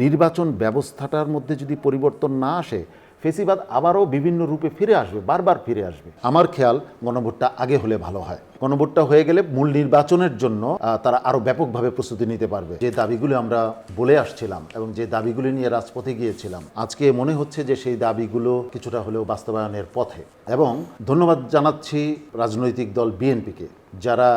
নির্বাচন ব্যবস্থাটার মধ্যে যদি পরিবর্তন না আসে, ফেসিবাদ আবারও বিভিন্ন রূপে ফিরে আসবে, বারবার ফিরে আসবে। আমার খেয়াল গণভোটটা আগে হলে ভালো হয়। গণভোটটা হয়ে গেলে মূল নির্বাচনের জন্য তারা আরও ব্যাপকভাবে প্রস্তুতি নিতে পারবে। যে দাবিগুলো আমরা বলে আসছিলাম এবং যে দাবিগুলি নিয়ে রাজপথে গিয়েছিলাম, আজকে মনে হচ্ছে যে সেই দাবিগুলো কিছুটা হলেও বাস্তবায়নের পথে। এবং ধন্যবাদ জানাচ্ছি রাজনৈতিক দল বিএনপিকে, যারা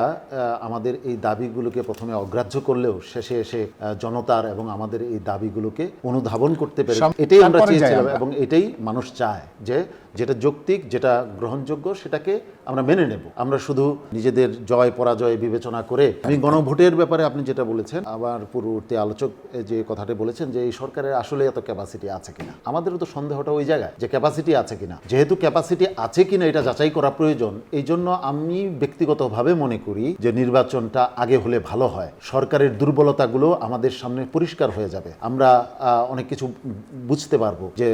আমাদের এই দাবিগুলোকে প্রথমে অগ্রাহ্য করলেও শেষে এসে জনতার এবং আমাদের এই দাবিগুলোকে অনুধাবন করতে পেরে, এটাই আমরা চেয়েছিলাম এবং এটাই মানুষ চায়, যে যেটা যৌক্তিক, যেটা গ্রহণযোগ্য সেটাকে আমরা মেনে নেব। আমরা শুধু নিজেদের জয় পরাজয় বিবেচনা করে। আমি গণভোটের ব্যাপারে আপনি যেটা বলেছেন, আবার পূর্ববর্তী আলোচক যে কথাটা বলেছেন যে এই সরকারের আসলে এত ক্যাপাসিটি আছে কিনা, আমাদেরও তো সন্দেহটা ওই জায়গায় যে ক্যাপাসিটি আছে কিনা। যেহেতু ক্যাপাসিটি আছে কিনা এটা যাচাই করা প্রয়োজন, এই জন্য আমি ব্যক্তিগতভাবে মনে করি যে নির্বাচনটা আগে হলে ভালো হয়। সরকারের দুর্বলতাগুলো আমাদের সামনে পরিষ্কার হয়ে যাবে। আমরা অনেক কিছু বুঝতে পারবো যে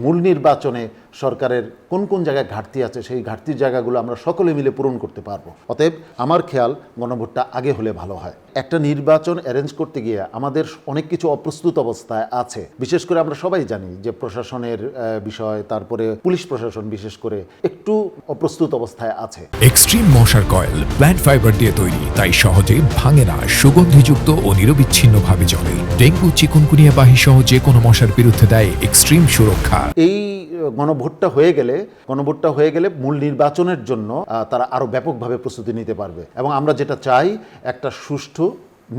মূল নির্বাচনে সরকারের কোন কোন জায়গায় ঘাটতি আছে, সেই ঘাটতির জায়গাগুলো আমরা সকলে মিলে পূরণ করতে পারবো। অতএব আমার খেয়াল গণভোটটা আগে হলে ভালো হয়। একটা নির্বাচন অ্যারেঞ্জ করতে গিয়ে আমাদের অনেক কিছু অপ্রস্তুত অবস্থায় আছে। বিশেষ করে আমরা সবাই জানি যে প্রশাসনের বিষয়, তারপরে পুলিশ প্রশাসন বিশেষ করে একটু অপ্রস্তুত অবস্থায় আছে। এক্সট্রিম মশার কয়েল প্ল্যান্ট ফাইবার দিয়ে তৈরি, তাই সহজে ভাঙে না, সুগন্ধিযুক্ত ও নিরবিচ্ছিন্নভাবে চলে। ডেঙ্গু, চিকুনগুনিয়া বাহি সহ যে কোনো মশার বিরুদ্ধে দেয় এক্সট্রিম সুরক্ষা। এই গণভোটটা হয়ে গেলে মূল নির্বাচনের জন্য তারা আরো ব্যাপকভাবে প্রস্তুতি নিতে পারবে। এবং আমরা যেটা চাই, একটা সুষ্ঠু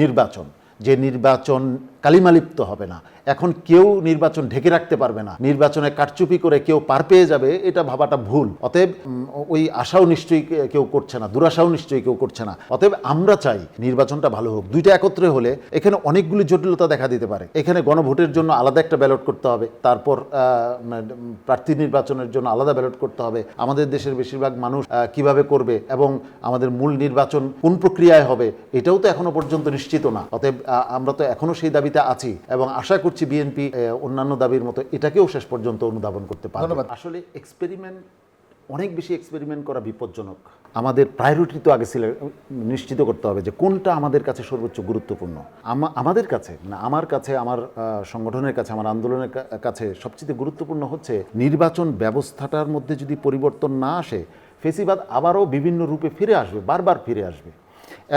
নির্বাচন, যে নির্বাচন কালিমালিপ্ত হবে না। এখন কেউ নির্বাচন ঢেকে রাখতে পারবে না, নির্বাচনে কারচুপি করে কেউ পার পেয়ে যাবে, এটা ভাবাটা ভুল। অতএব ওই আশাও নিশ্চয়ই কেউ করছে না, দুরাশাও নিশ্চয়ই কেউ করছে না। অতএব আমরা চাই নির্বাচনটা ভালো হোক। দুইটা একত্রে হলে এখানে অনেকগুলি জটিলতা দেখা দিতে পারে। এখানে গণভোটের জন্য আলাদা একটা ব্যালট করতে হবে, তারপর প্রার্থী নির্বাচনের জন্য আলাদা ব্যালট করতে হবে। আমাদের দেশের বেশিরভাগ মানুষ কিভাবে করবে এবং আমাদের মূল নির্বাচন কোন প্রক্রিয়ায় হবে, এটাও তো এখনো পর্যন্ত নিশ্চিত না। অতএব আমরা তো এখনো সেই দাবিতে আছি এবং আশা করছি বিএনপি অন্যান্য দাবির মতো এটাকেও শেষ পর্যন্ত অনুধাবন করতে পারবে। আসলে অনেক বেশি এক্সপেরিমেন্ট করা বিপজ্জনক। আমাদের প্রায়োরিটি তো আগে নিশ্চিত করতে হবে যে কোনটা আমাদের কাছে সর্বোচ্চ গুরুত্বপূর্ণ। আমাদের কাছে না, আমার কাছে, আমার সংগঠনের কাছে, আমার আন্দোলনের কাছে সবচেয়ে গুরুত্বপূর্ণ হচ্ছে নির্বাচন ব্যবস্থাটার মধ্যে যদি পরিবর্তন না আসে, ফেসিবাদ আবারও বিভিন্ন রূপে ফিরে আসবে, বারবার ফিরে আসবে।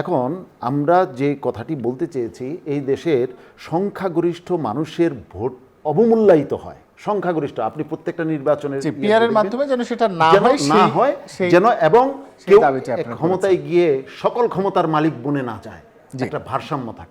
এখন আমরা যে কথাটি বলতে চেয়েছি, এই দেশের সংখ্যাগরিষ্ঠ মানুষের ভোট অবমূল্যায়িত হয়। সংখ্যাগরিষ্ঠ, আপনি প্রত্যেকটা নির্বাচনের পিআরের মাধ্যমে যেন সেটা না হয় যেন, এবং কেউ ক্ষমতায় গিয়ে সকল ক্ষমতার মালিক বনে না যায়, একটা ভারসাম্য থাকে।